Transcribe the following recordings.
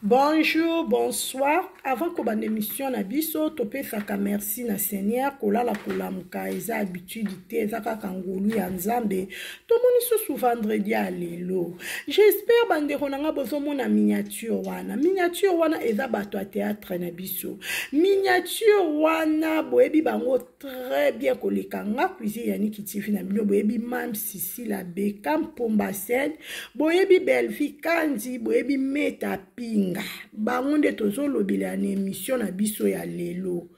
Bonjour, bonsoir. Avant que bande émission na biso, topé saka merci na Seigneur, kolala kolamuka eza habitude te zaka kangolu ya nzambe. Tomoni sous vendredi à lelo. J'espère bande ronanga bozomo na miniature wana. Miniature wana eza bato a théâtre na biso. Miniature wana boyebi bango très bien kolekanga cuisine yani kitifi na bino boyebi mam sisi la Bekam Pombased, boyebi Belvi Kandi, boyebi Meta Ping. Bangonde tozolo bila na émission na biso ya lelo.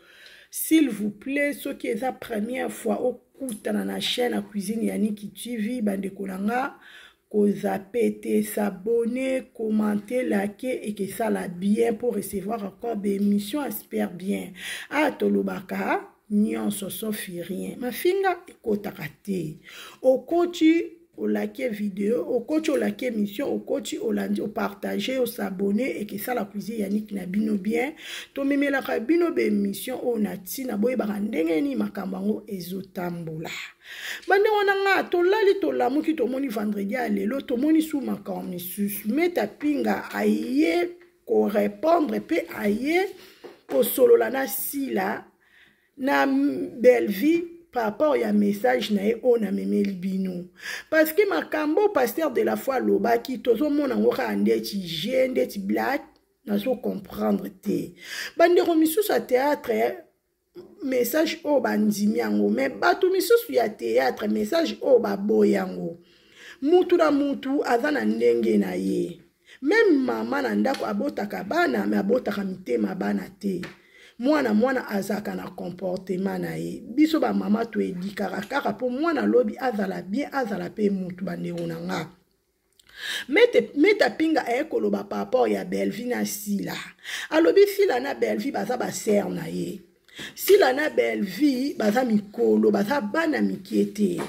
S'il vous plaît, ceux qui est la première fois au kutana na chaîne à cuisine Yannick TV, bande kolanga, ko zapete, s'abonner, commenter, liker et que ça la bien pour recevoir encore des émissions, espère bien. Ah, tolobaka, nyonso sofi rien. Ma finga ekotakate. Okoti au like vidéo, au coach au like émission, au coach au lundi, au partager, au s'abonner et que ça la cuisine Yannick Nabino bien. To meme la kabino be émission au nati na boy barandenge ni makambango ezotambola. Bande wananga to lali to lamu ki to moni vendredi à lelo to moni sous makambo sus meta pinga aye ko répondre pe aye ko solo la na sila na belle vie par rapport à message na on a memé bino parce que makambo pasteur de la foi loba ki tozo mona ngoka ndeti je ndeti black na so comprendre te bande romisu sa théâtre message o bandimi yango mais bato misusu ya théâtre message o baboyango mutu na mutu azana ndenge na ye même mama na ndako abotaka bana mais abotaka mitema bana te mwana azaka na comportement na ye biso ba mama to edikaka kaka po mwana lobi azala bien azala pe mutu bandeko na nga meta pinga ekoloba par rapport ya Belvi na Sila alobi Sila na Belvi baza ba ser na ye Sila na Belvi baza mikolo baza bana mikiete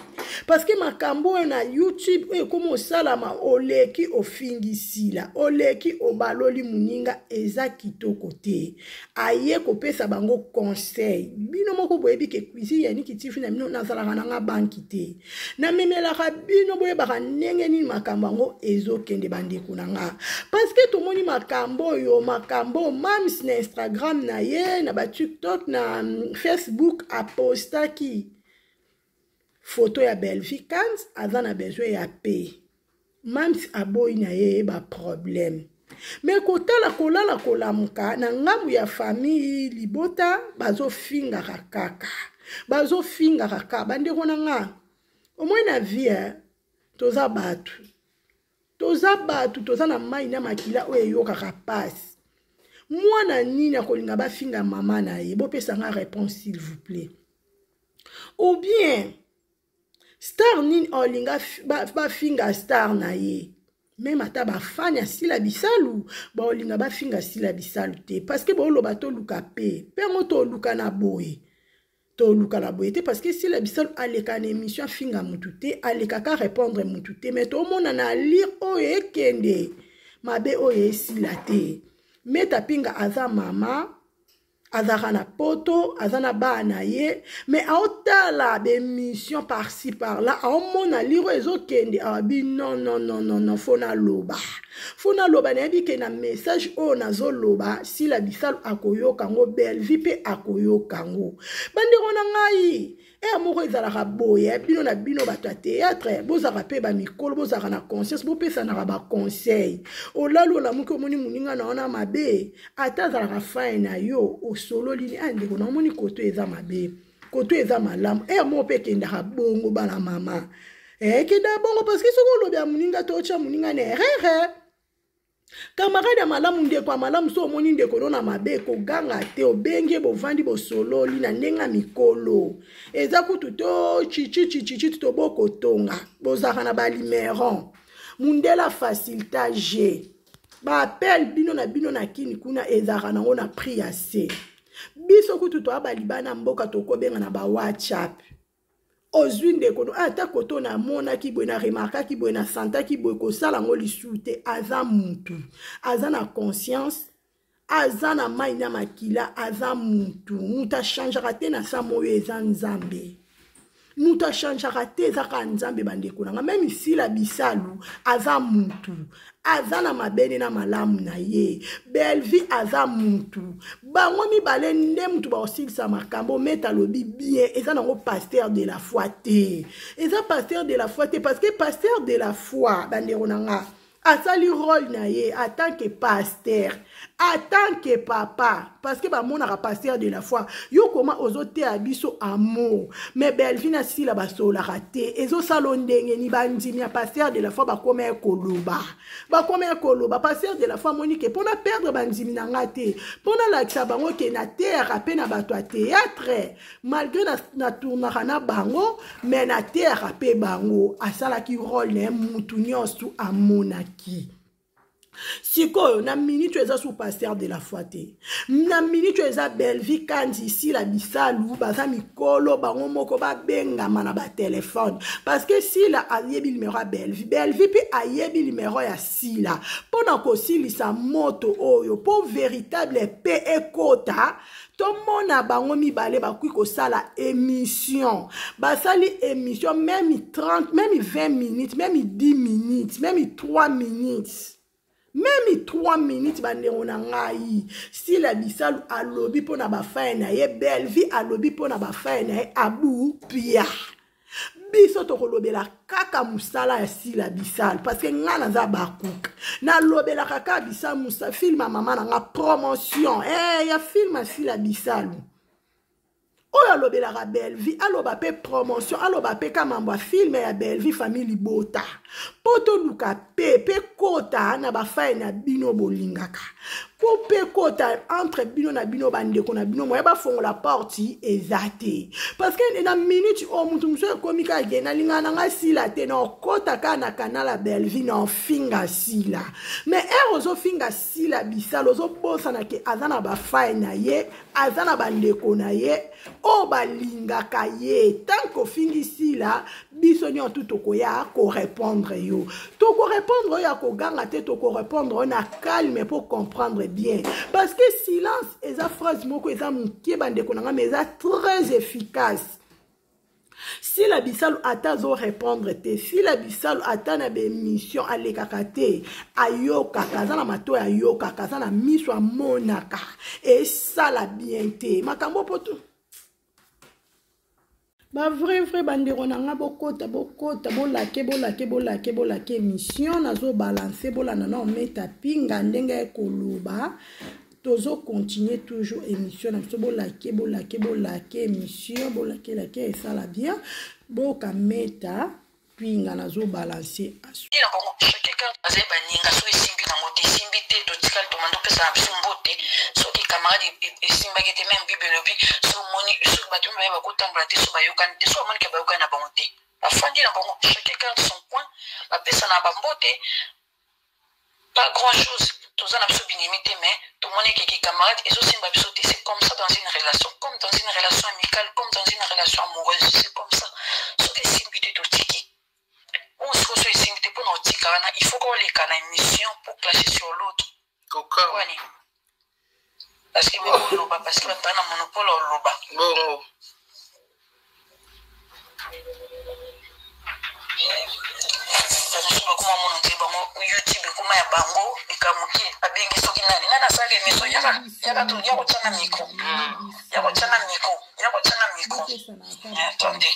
parce que makambo na YouTube comme salama oleki ofingi Sila oleki obaloli muninga eza kitoko te aye kopesa bango conseil bino moko boyebi ke cuisine yani kitifi na bino nazalaka na nga banki te na memelaka bino boyebaka ndenge nini makambo yango ezokende bandeko na nga parce que tomoni makambo yo makambo mams na Instagram na ye na ba TikTok na Facebook apostaki photo ya Belvi Kandi azana besoin ya paix même si aboyi na ye ba problème mais kotala kolala kolamuka na ngambu ya famille libota bazo finga kaka bazo finga kaka bandeko na nga au moins na vie toza batu toza na mai na makila oyo yokaka passe mwana nini akolinga ba finga mama na ye bopesa nga réponse s'il vous plaît ou bien star nini olinga ba finga star na ye même ata ba fanya sila bisalu ba olinga ba finga sila bisalu te parce que ba oloba to luka pe ngo to luka na boye te parce que sila bisalu aleka na émission finga mutu te aleka ka répondre mutu te mais to mona na lire oyo ekende mabe oyo esila te meta pinga aza mama azaka na poto azana bana ye mais aotala be mission par-ci par-là aomona liro ezokende abi non fona loba na yebi ke na message o nazo loba si la bisalu akoyoka ngo Belvi pe akoyoka ngo bandeko na ngai moko ezalaka boye bino na bino bato ya théâtre bozaka pe ba mikolo bozaka na conscience bopesanaka ba conseil olalu olamuki omoni muninga na wana mabe ata azalaka fine na yo osololi ni andeko na omoni koto eza mabe koto eza malamu moko pe kendaka bongo bana mama kenda bongo parce que soko olobi ya muninga tocha muninga na erreur camarade ya malamu ndeko ya malamu so omoni ndeko no na mabe koganga te obenge bovandi bosololi na ndenga mikolo eza kutu to chichi to bokotonga bozaka na balimeron mundela facilitage ba appel bino na kini kuna ezaka nango na prix ya se biso kutu to abalibana mboka tokobenga na ba WhatsApp ozwi ndeko no ata koto na mona ki boye na remarka ki boye na santa ki boye kosala ngo lisute aza mutu aza na conscience aza na mai na makila aza mutu changeaka te na sa moyo eza nzambe mutu achangeaka te ezaka nzambe bandeko nanga. Même ici la bisalu aza mutu aza na mabene na malamu na ye. Belle-Vie aza mutu bango mibale nde mutu baosilisa makambo meta lobi bien eza nango pasteur de la foi te. Eza pasteur de la foi te parce que pasteur de la foi bandeko nanga asali rôle na ye en tant que pasteur, en tant que papa, parce que ba monaka pasteur de la foi yo comment ozote abiso amour. Mais Belle-Vie na sila basola raté ezo salondenge ni bandimi ya pasteur de la foi ba koma koloba pasteur de la foi monique pona perdre bandimi na ngate pona la kisa bango ke na terre pe na bato a théâtre malgré na tournaka na bango mais na terre pe bango asala ki rôle na mutu nyonso amona qui sikoyo na minute eza sous pasteur de la foi te na minute eza Belle-Vie kandi ici la bisalu baza mikolo bango moko babengama na ba téléphone parce que si la ayebi numéro ya Belle-Vie pe ayebi numéro ya sila pona kosilisa moto oyo po véritable pe ekota tomona bango mibale bakui kosala émission basali émission même 30 même 20 minutes même 10 minutes même 3 minutes même 3 minutes bandeko na ngai si la bisalu alobi pona bafaye na ye Belle-Vie alobi pona bafaye na ye abu pia biso tokolobela kaka musala ya si la bisalu parce que nga naza bakuka na lobela kaka bisa musa film mama na nga promotion ya film ya si la bisalu oyo alobelaka Belle-Vie aloba pe promotion aloba pe kamambo film ya Belle-Vie famille libota poto luka pe kota na bafaye na bino bolingaka po pe kota entre bino na bino bandeko na bino moya bafongola porte ezate parce que na minute o mutu muso ekomika agenda lingana nga sila te na okota ka na kanal ya Belle-Vie na ofinga sila mais ozo finga sila bisalo ozo bosana ke aza na bafaye na ye aza na bandeko na ye o balingaka ye tant kofingi sila biso nyonso tokoya korépondre yo tokorépondre ya koganga te tokorépondre na calme pour comprendre bien parce que silence eza phrase moko eza mokie bandeko nanga mais eza très efficace. Si la bisalu atazo répondre te si la bisalu atana be mission alekaka te ayoka kaza na mato ayoka kaza na miso amonaka et ça la bien te makambo poto ba vrai bandeko nanga bokota bolake mission nazo balancer bolana na meta pinga ndenge ekoluba tozo continuer toujours émission na biso bolake émission bolake et ça la bien boka meta pinga nazo balancer asu ila bongo chaque carte azai baninga so esimbi na mote simbi te to tikal to mando pesa na biso mbote so ki camarade esimba ke te même bibelobi so moni so batum ba ko tambula te so bayokani te so moni ke bayokani na bango te afandi na bongo chaque carte son point ba pesa na bambote pas grand chose tous en absolu limité mais tout le monde est qui camarade et aussi c'est comme ça dans une relation comme dans une relation amicale comme dans une relation amoureuse c'est comme ça ce que c'est but de tiki on se reçoit ici pour nous tika il faut qu'on les canne une mission pour clasher sur l'autre parce que parce que on a un monopole au loba bon YouTube kuma ya bango ikamuki abengi soki nani nana sage meso yaka tu yako chana miko attendez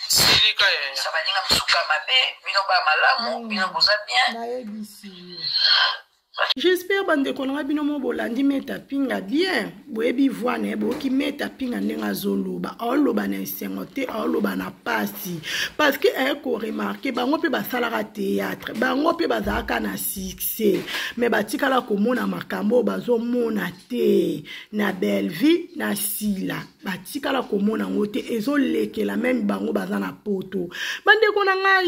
sirika ya sabalinga msuka mabe bino ba malamu bino boza bien. J'espère bandeko nanga bino mo bolandi meta pinga bien boyebi voine boki meta pinga ndenga zoloba oloba na sengote oloba na pasi parce que ko remarquer bango pe basalaka théâtre bango pe bazaka na succès mais batikala komona makambo bazomona te na Belle-Vie na sila batikala komona ngote ezolekela même bango bazana poto bandeko nanga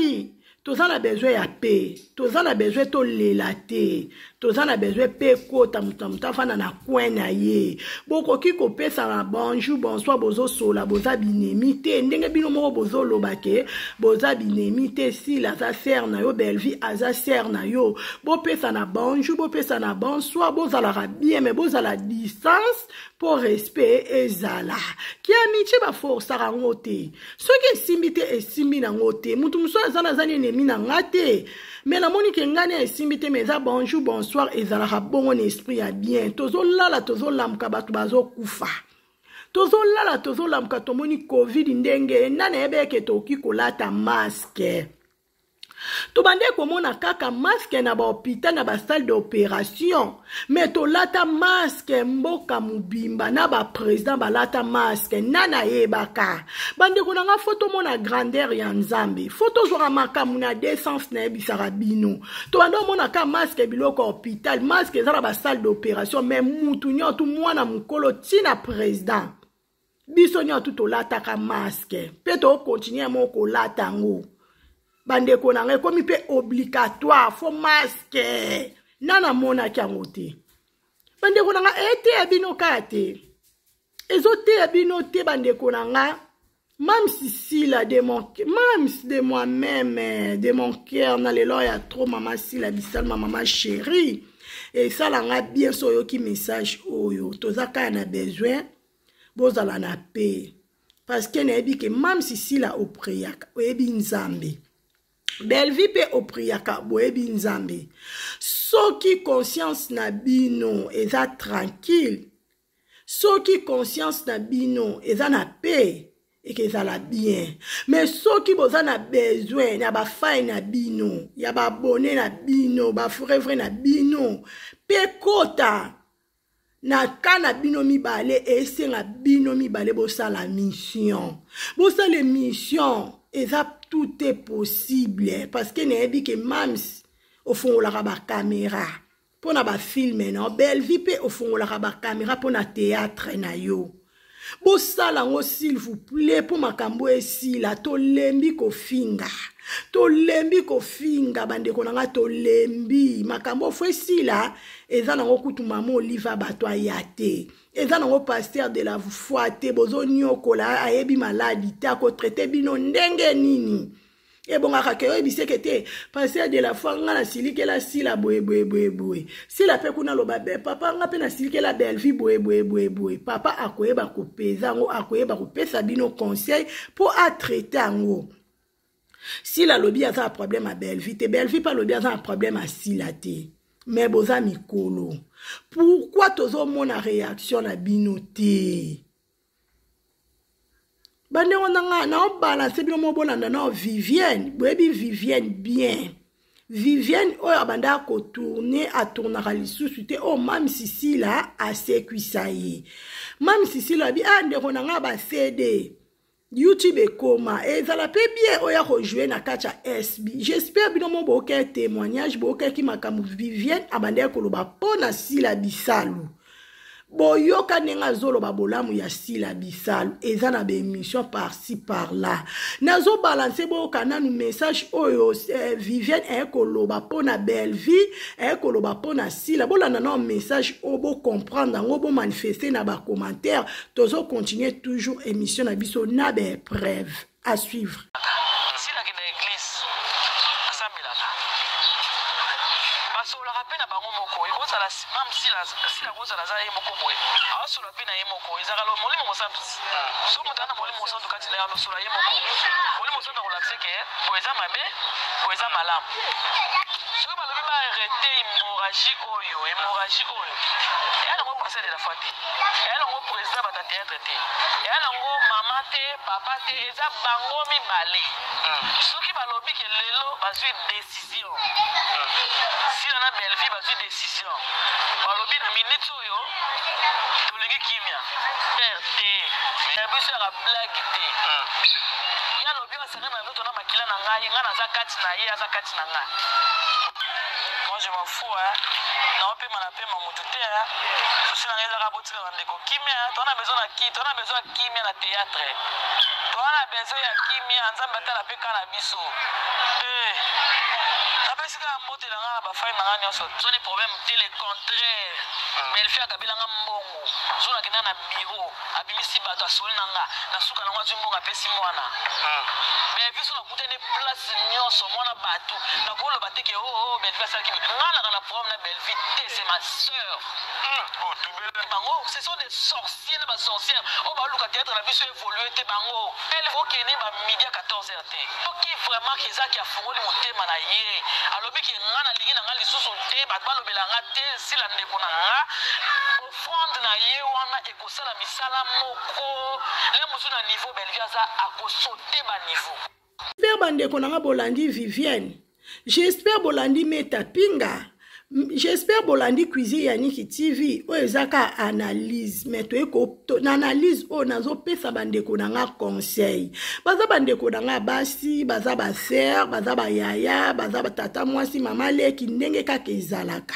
tozana besoin ya paix tozana besoin to lelate tozana besoin paix kota muta fana na coin na ye bokoki kopesa na bonjour bonsoir bozo sola boza binemi te ndenge bino moko bozo lobake boza binemi te si la za sœur na yo Belle-Vie aza sœur na yo bopesa na bonjour bopesa na bonsoir bozala bien mais bozala distance pour respect ezala ki amitié ba force rango te soki esimbi te esimbi nango te mutu muso azana zani ennemi na ngate mais la moni ke ngane esimbi te mais za bonjour bonsoir ezala ka bongo esprit ya bien tozo lala tozo lamka batu bazo kufa tozo lala tozo lamka tomoni covid ndenge nana ebeke toki kolata masque to bande komona kaka masque na ba hôpital na ba salle d'opération mais to lata masque mboka mubimba na ba président balata masque nana yebaka bande konanga photo mona grandeur ya nzambe photo zora makamu na décence na bisara bino to bande mona ka masque biloko hôpital masque za na ba salle d'opération mais mutu nyoto mwana mukolo tina président biso nyoto to lata ka masque pe to continuer moko lata ngo bande konanga komi pe obligatoire fo masque nana mona kyango te bande konanga ete abino kate ezote abino te bande konanga même si la de mon même de moi-même de mon cœur na lelo ya trop maman si la bisal ma maman chérie et ça langa bien soyo ki message oyo tozaka na besoin bozala na paix parce que na ebi ke même si la opriaka oyebi nzambe Belvi pe opriaka boebi nzambe. Soki conscience na bino eza tranquille. Soki conscience na bino eza na paix et que ça la bien. Mais soki boza na besoin na ba faille na bino, ya ba abonné na bino, ba frère na bino, pe kota na kana bino mibale et senga bino mibale bosa la mission. Bosa les missions eza tout est possible parce que n'est que mams au fond la ba caméra pour na ba film non belle vie pe au fond la ba caméra pour na théâtre na yo bo sala ngo s'il vous plaît pour makambo esi la to lembi ko finga bande ko nga to lembi makambo fo esi la eza na ngo kutuma mo oliva bato ayate eza na ngo pasteur de la foi te bozo nyokola ayebi maladi ta ko traiter bino ndenge nini e bonga ka ke biseke te pasteur de la foi nga na silike la sila boe si la pe kuna loba be papa nga pe na silike la belle vie boe papa akoyeba ko pesa ngo akoyeba ko pesa bino conseil pour a traiter ngo. Si la lobby a un problème à Belleville, Belleville pas lobby a un problème à Silate. Mais boza mikolo. Pourquoi tozo mon réaction à binoté? Bande on a balancé bien mon bon na Vivienne, Vivienne bien. Vivienne o abanda ko tourner à tournera lisusu te o même si là assez cuisaye. Même si là bi ande konanga ba CD. YouTube et comment et ça la peut bien oya rejouer na kacha SB. J'espère bien mon boké témoignage boké qui m'a comme Vivienne abandé ko loba pona sila bisalu. Boyoka nenga zolo babolamu ya sila bisalu eza na be émission par-ci par-là. Nazo balancer boka na nu message oyo Vivienne ko loba pona belle vie ko loba pona sila bolanda na message obo comprendre ngo bo manifester na ba commentaire tozo continuer toujours émission na biso na be preuve à suivre. Sila ki na église asambela baso la rappel na bango moko iko sala même sila ko sala za ye moko boye aso la pena ye moko ezakalo molimo mosantu so mutana molimo mosantu kati na yalo so la ye moko molimo mosantu ko lakse ke boeza mabe boeza malamu so ba lobi ba arrêter hémorragie oyo yana ngo passer de la foi te yana ngo président ba théâtre te yana ngo mama te papa te eza bango mibale soki ba lobi ke lelo bazwi décision si na belle vie bazwi décision ba lobi na minute oyo tolingi kimia te ya biso ya blague te ya lobi wa sanga na moto na makila na ngai ngana za kati na ye aza kati na ngai. Moi je m'en fous na ope mana pe mamutu te souci na ngeza ka botika na ndeko kimia tona besoin ya kimia na théâtre tona besoin ya kimia nzambe atala pe kana biso tapesika mbote na nga ba fay na nga nyonso zo ni problème te le contraire Belfi akabila nga mbongo zo na kina na bureau abimisi bato asoli na nga na suka na nga zumbonga pesi mwana mais biso na kutene place nyonso mwana bato na kolo bateke Belfi asalaki nga na problème na Belfi te c'est ma sœur bango ce sont des sorciers na ba sorcières o ba luka théâtre na biso évoluer te bango elle faut kene ba midi à 14h te OK vraiment que ça qui a fongoli motema na ye alobi ki nga na lingi na nga lisusu te bato balobela nga te sila ndeko na nga offrande na ye wana ekosala misala moko le mosu na niveau Belvi aza akosote ba niveau. J'espère bandeko na nga bolandi Vivienne, j'espère bolandi Meta Pinga, j'espère bolandi Cuisine Yannick TV o ezaka analyse mais to eko na analyse o nazo pesa bandeko na nga conseil baza bandeko na nga basi baza ba sœur baza ba yaya baza ba tata mwasi mama leki ndenge kaka ezalaka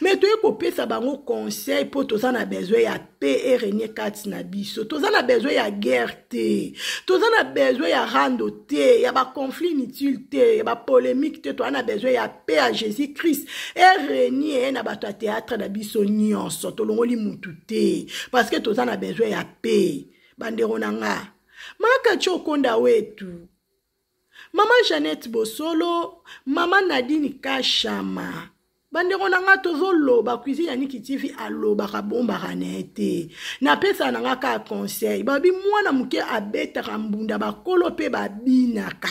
mais to eko pesa bango conseil po toza na besoin ya paix et régner kati na biso toza na besoin ya guerre te toza na besoin ya rando te ya ba conflit inutile te ya ba polémique te toza na besoin ya paix à Jésus Christ et régner na bato ya théâtre na biso nyonso tolongoli mutu te parce que toza na besoin ya paix bandeko na nga maka chokonda wetu mama Jeannette Bosolo mama Nadine Kashama bandeko na nga tozoloba Cuisine Yannick TV aloba kabomba kanete na pesa na nga ka conseil babi mwana muke abetaka mbunda bakolo pe babinaka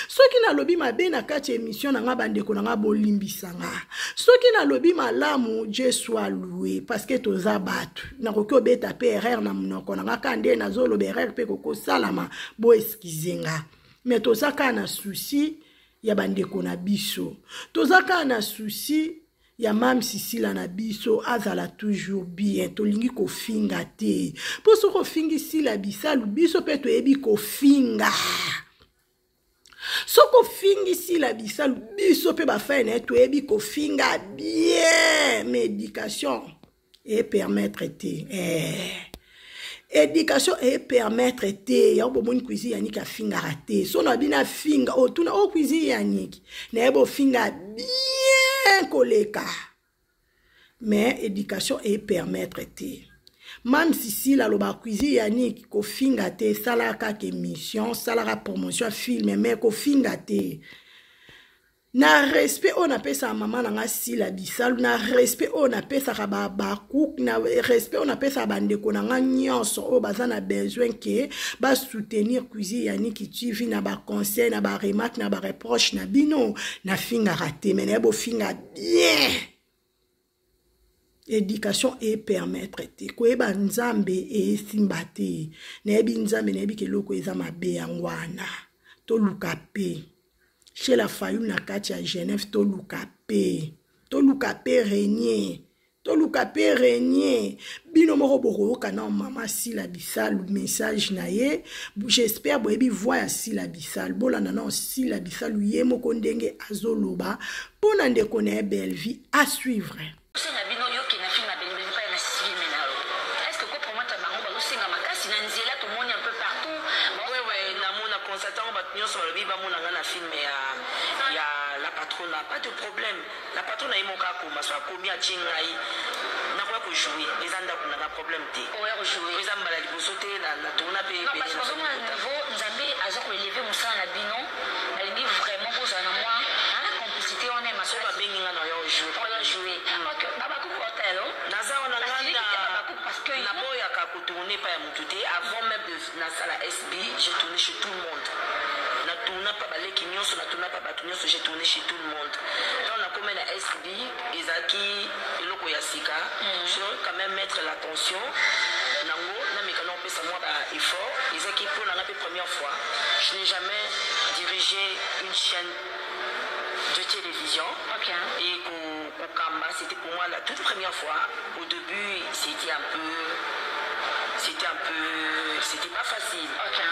soki na lobi mabe na kati émission na nga bandeko na nga bolimbisa nga soki na lobi malamu Dieu soit loué parce que toza batu na koki obeta pe erreur na munoko na nga kande na zolo erreur pe koko salama bo excuse nga mais toza ka na souci ya bandeko na biso toza ka na souci ya mam Sisila na biso azala toujours bien tolingi ko finga te po so ko fingi sila bisalu biso pe to ebi ko finga soko fingi sila bisalu biso pe ba fa na to ebi ko finga bien médication et permettre te éducation et permettre te ya bomoni Cuisine Yannick afinga raté so na bina finga o tuna o Cuisine Yannick na ebo finga bien koleka mais éducation et permettre te même si la loba Cuisine Yannick ko finga te salaka ke mission salaka promotion film mais ko finga te na respect on appelle ça maman na sila bisalu na respect on appelle ça ba cook na respect on appelle ça bandeko na nyonso o bazana besoin que ba soutenir Cuisine Yannick TV na ba conseil na ba remarque na ba reproche na bino na finga raté mais na bo finga bien éducation et permettre te ko eba nzambe e simbate na ebi nzambe na ebi keloko eza mabe yangwana to lukape chez la Fayou na kati ya Genève to lukape régner bino moko boko kana mama Sila Bisalu message na ye j'espère boyebi voix ya Sila Bisalu bolanda na Sila Bisalu ye moko ndenge azoloba pona ndeko na belle vie à suivre. Pas de problème. La patronne a eu mon cas pour m'asseoir combien de chingai. N'a pas pu jouer. Les anda qu'on a problème t. Ouais, jouer. Les amba la libosoté na tourna pe. Non parce que comme un niveau Nzambe a genre élevé mon sang na bino. Elle dit vraiment pour ça na moi. Hein complicité on aime asseoir bengi na yo jouer. On va jouer. Donc baba ku hotel. Naza on a nganda parce que na boya ka ko tourner pas ya mututé avant même de na sala SB, j'ai tourné chez tout le monde. J'ai tourné chez tout le monde. Là, on a comme un SB, Isaki, et Loko Yasika. Je dois quand même mettre l'attention. Nango, na mécano, on peut savoir effort. Isaki, pour la première fois, je n'ai jamais dirigé une chaîne de télévision. Okay. Et au Kamba, c'était pour moi la toute première fois. Au début, c'était pas facile. Okay.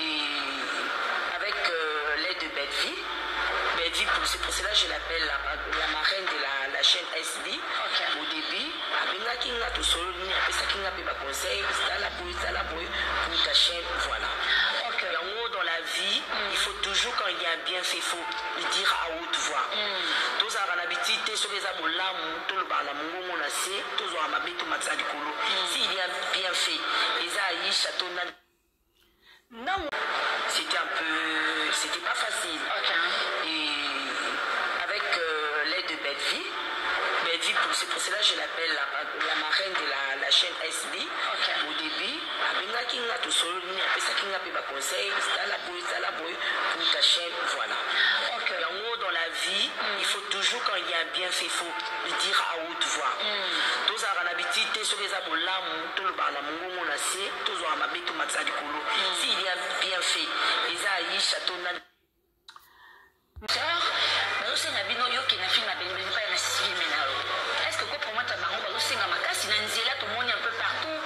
Et avec l'aide de Belvi, c'est pour cela que je l'appelle la marraine de la chaîne SB. Okay. Au début, avec la tout seul, il y a des conseils, pour ta chaîne, voilà. Okay. Dans la vie, il faut toujours, quand il y a un bienfait, il faut le dire à haute voix. Tous à l'habitude, sur les amours, tout le bala, mon monacé, tous à ma bête, matza du colo. S'il y a un bienfait, les aïe, château, non, c'était pas facile. Et avec l'aide de Belleville, c'est pour cela que je l'appelle la marraine de la chaîne SB. Au début, après qu'il a tout seul, après ça qu'il a pris ma conseil, c'est la boue pour ta chaîne, voilà. Et en gros, dans la vie, il faut toujours, quand il y a un bienfait, il faut le dire à haute voix. Tous à l'habitude, sur les amours, tout le bala, mon monacé, tous à ma bête, matza du colo. S'il y a un bienfait, les aïe, château, est-ce que pour moi, tu as un peu partout?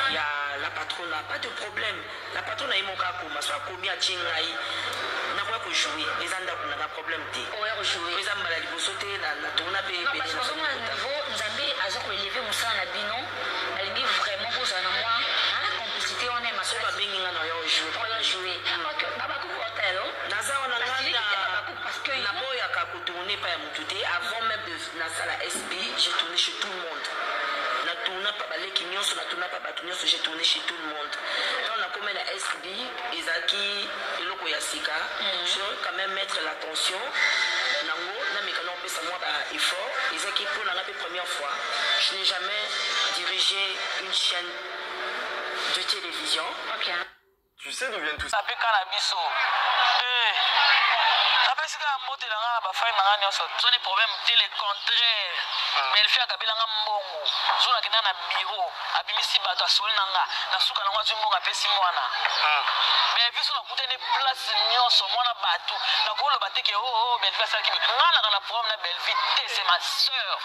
Il y a la patronne, pas de problème. La patronne est mon cas pour ma soeur, combien de choses n'a pas pu jouer. Les gens n'ont pas de problème. Les gens n'ont pas de sauter, n'a tourné pas. Non, parce que nous avons élevé mon sang à la binon. Elle dit vraiment pour ça, moi, la complicité, on est ma soeur. On va bien jouer. Ok, Babakou Hotel. Naza, on a parce que avant même de la SB, j'ai tourné chez tout le monde. J'ai tourné chez tout le monde. Quand on a commis la SB, Isaki, Eloko Yasika, je veux quand même mettre l'attention. Isaki, pour la première fois, je n'ai jamais dirigé une chaîne de télévision. Okay. Tu sais d'où vient tout ça? Ce sont des problèmes tels contraires. Mais elle fait à Kabila Mbongo. Zona Kina na bureau. Abimisi bato asoli nanga. Na suka na ngwazu mbongo apesi mwana. Mais vu son côté des places nyonso mwana bato. Na ko lo bateke ben fait ça qui ngana kana problème na Belvite, c'est ma sœur.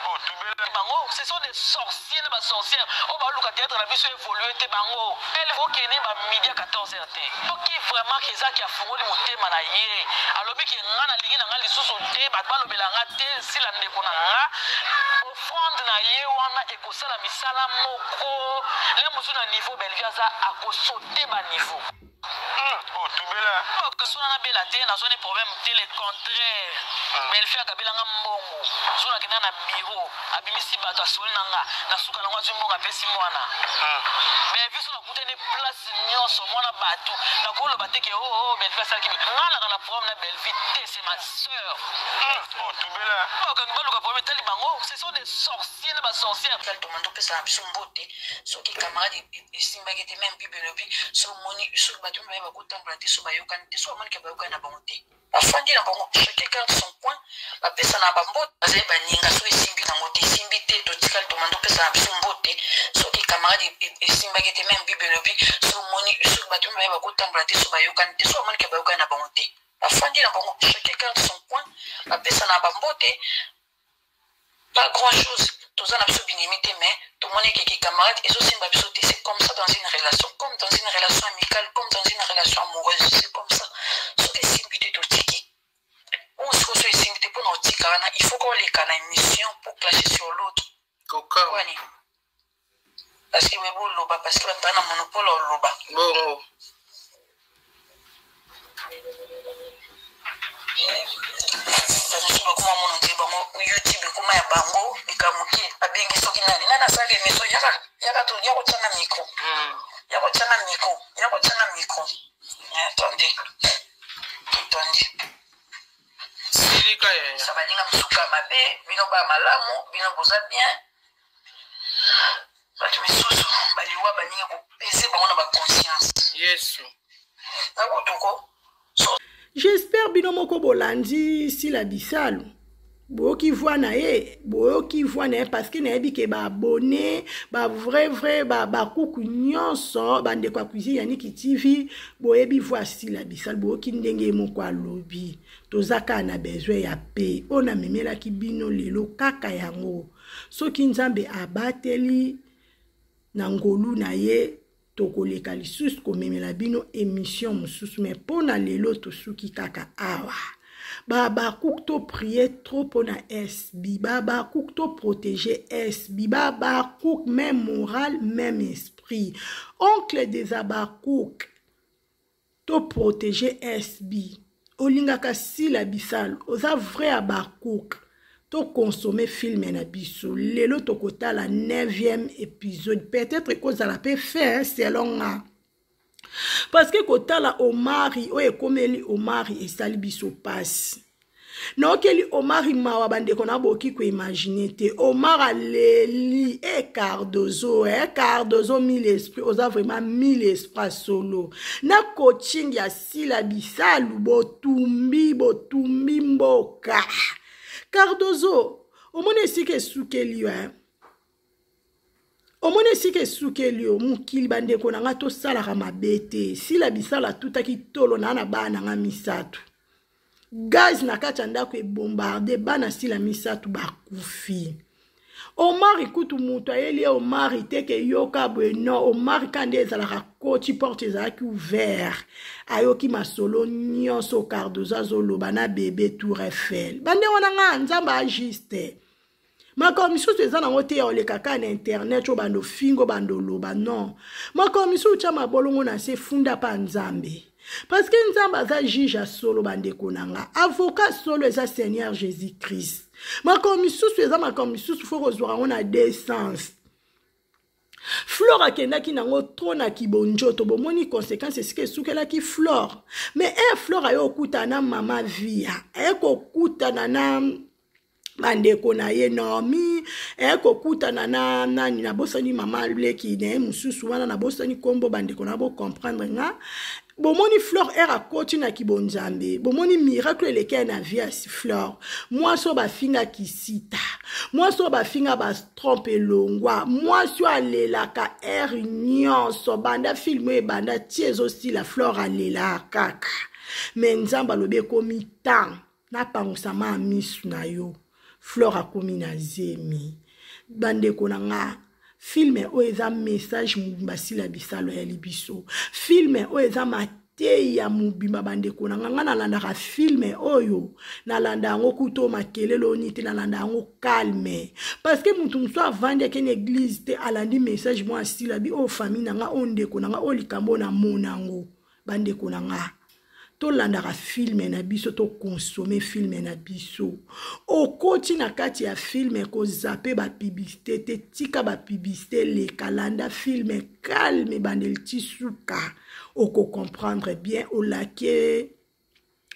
Oh tout belle. Bango, ce sont des sorciers na ba sorcières. On va luka théâtre na biso évoluer te bango. Elle faut kene ba midi à 14h. OK vraiment que ça qui a fongoli motema na ye. Alobi ki ngana ligi na ngali susu te bato balobela nga te sila ndeko na nga offrande na ye wana ekosala misala moko le mosu na niveau Belgique aza akosote ba niveau oh tubela sona na bela te na zone problème te le contraire mais elle fait à Kabila mbongo zona kina na bureau abimisi bato asoli nanga na suka na ngwazu mbongo apesi mwana mais vu son côté des places nyonso mwana bato na ko lo bateke ben fait ça qui ngana kana problème na Belvite, c'est ma sœur. Oh tubela quand nous baluka problème tali bango ce sont des sorciers na ba sorcières quand tout le monde peut ça bisumbote so ki camarade isimba ki te même bibelobi so moni so bato ba ba kutambula te so ba yokana te so moni ke ba yokana bango te afandi na bango chacun garde son coin ba pesa na bambote bazali baninga so isimbi na mote isimbi te to tikali to mando pesa bisumbote so ki camarade isimba ki te même bibelobi so moni so bato ba ba kutambula te so ba yokana te so moni ke ba yokana bango te afandi na bango chacun garde son coin ba pesa na bambote pas grand chose tous en absolu limité mais tout le monde est qui camarade et aussi c'est comme ça dans une relation comme dans une relation amicale comme dans une relation amoureuse c'est comme ça ce qui est simple de tiki on se retrouve simple pour notre tika il faut qu'on les canne une mission pour clasher sur l'autre kokani parce que webu loba parce que on a un monopole au loba bon kuma mono ndi bango YouTube kuma ya bango bikamuki abengi soki nani nana sale meso yaka to yako tana micro yako tana micro attendez sirika ya sabaninga msuka mabe bino ba malamu bino boza bien batu misusu baliwa baninga ko pese bango na ba conscience yesu na kotoko j'espère bino moko bolandi sila bisalo boki voix na ye parce que na yebi ke ba abonné ba vrai ba kuku nyonso bande kwa cuisine Yannick TV boyebi voix sila bisalo boki ndenge moko alobi tozaka na besoin ya paix ona memela ki bino lelo kaka yango soki nzambe abateli na ngolu na ye tokoleka lisusu komemela bino émission mosusu mais pona lelo tosuki kaka awa baba kouk to prier trop pona SB baba kouk to protéger SB baba kouk même moral même esprit esprit. Oncle des Abakouk, to protéger SB. Olingaka sila bisal, oza vrai Abakouk. To consommer film na biso. Lelo to kota la 9e épisode. Peut-être que ça l'a pas fait, selon nga. Parce que kota la Omari, oye komeli Omari et sali biso passe. Non keli Omari mawa bande kona boki ko imaginer te. Omar leli e Cardozo mille esprits, oza vraiment mille esprits solo. Na coaching ya sila bisalu botumbi mboka. Cardozo, omone sike sukeli hein. Omone sike sukeli o mukili bande kona ngato sala ka mabete. Sila bisala tutaki tolo na bana nga misatu. Gaz na kati ndako e bombarder bana sila misatu bakufi. Omar ikutu mutu ayeli Omar iteke yoka bueno Omar kande ezalaka koti porte ezalaki ouvert ayoki masolo nyonso Cardozo azoloba na bebe Tour Eiffel bande wana nga nzamba agiste makomisusu eza nango te ya olekaka na internet o bando fingo bando loba non makomisusu tia mabolongo na se funda pa nzambe. Parce que nous avons juge à solo bande konanga. Avocat solo est Seigneur Jésus-Christ. Ma commission, ma commission, il faut rejoindre on a des sens. Flore akenda ki nango trona ki bonjo to bomoni conséquence c'est ce que soukela ki flore. Mais flore ayo kuta na mama via. Eko kuta na bandeko na ye Naomi eko kutana na bosani mama leki ne mususu wana na bosani kombo bandeko na bo comprendre nga bomoni Flore era koti na kibonzambe bomoni miracle leke na vie si Flore moi so ba finga kisita moi so ba finga ba trompe longwa moi so alela ka nyonso banda filme banda tiezo si la Flore alela kaka mais nzamba lobe komi tan na pangusama misu na yo Flore a komi na zemi. Bande konanga. Filme o eza message mubimba la bisalo ya libiso. Filme o eza mate ya mubimba bande konanga. Nga nalandaka filme oyo. Nalanda ango kuto makelelo onite. Nalanda ango calme. Parce que mutu mso avandi ake n'église te alandi message mo asila bi o famille nanga onde konanga o likambo na monango. Bande konanga. To landaka filme na biso to consommer filme na biso o koti na kati ya filme ko zappe ba publicité te tika ba publicité le kalanda filme calme bandel tisuka o ko comprendre bien o lake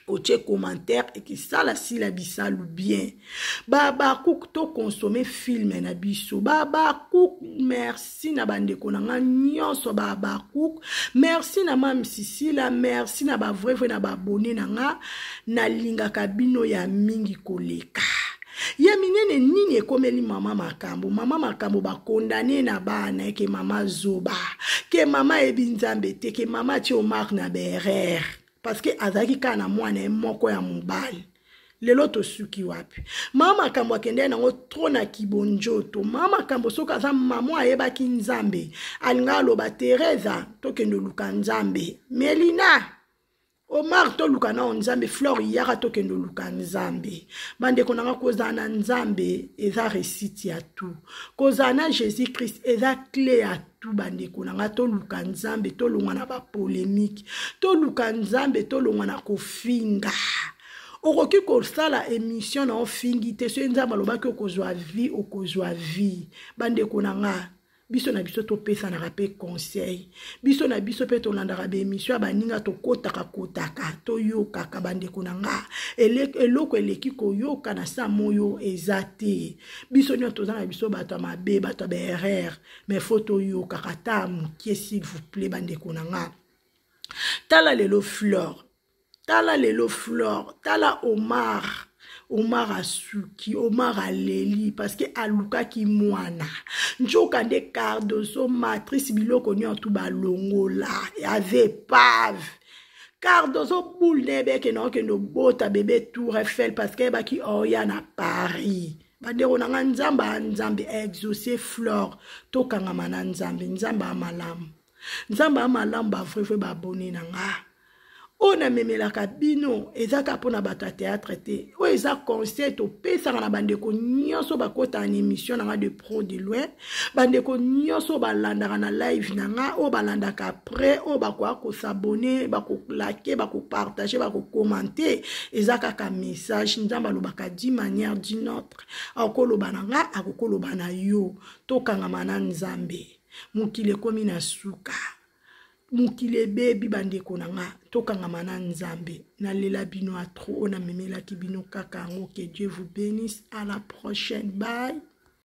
o tche commentaire et que ça la si la bisalu bien baba kouk to consommer filme na biso baba kouk merci na bande konanga nyonso baba kouk merci na mam Sisila merci na ba vrai na ba abonné nanga na linga kabino ya mingi koleka ya minene nini ekomeli mama makambo ba condamné na bana ke mama zoba ke mama ebinzambe te ke mama ti Omar na berer parce que azaki kana mwana moko ya mobali lelo to suki wapi mama kambo akende nango trona kibonjoto mama kambo soka za mama ayebaki nzambe alinga loba Teresa to kendo luka nzambe Melina Omar to luka na nzambe Flore yaka to kendo luka nzambe bande konanga kozana nzambe eza récite ya tout kozana Jésus Christ eza clé ya tout bande konanga to luka nzambe to longwa na ba polémique to luka nzambe to longwa na kofinga okoki kosala émission na ofingi te so nzambe alobaki okozwa vie bande konanga biso na biso to pesa na rapé conseil biso na biso pe to landaka be émission baninga to kotaka to yoka ka bande konanga eloko eleki ko yoka na sa moyo ezate biso nyo to zana biso bato mabe bato berrer mais photo yoka kata mukie s'il vous plaît bande konanga tala lelo Flore tala Omar asuki Omar aleli parce que aluka ki mwana njoka nde Cardozo matrice biloko nyoto balongola avait pave Cardozo boule nebe ke no kendo bota bébé Tour Eiffel parce que baki oya na Paris badero na nzambe exaucer Flore to kangama na nzambe amalamu ba vrai ba abonné na nga on a même la cabino ezaka pona bata théâtre te o eza concert o pesa na bande ko nyonso bakota en émission na de pro de loin bande ko nyonso balanda na live na o balanda ka après o bakwa ko s'abonner bako liker bako partager bako commenter ezaka ka message nzamba lo baka di manière d'une autre akolo bananga akolo bana yo to kanga mana nzambe mukile komi na suka mukile bebi bande konanga tokanga mana nzambe na lela bino a trop on a memela ki bino kaka ngo que Dieu vous bénisse à la prochaine bye.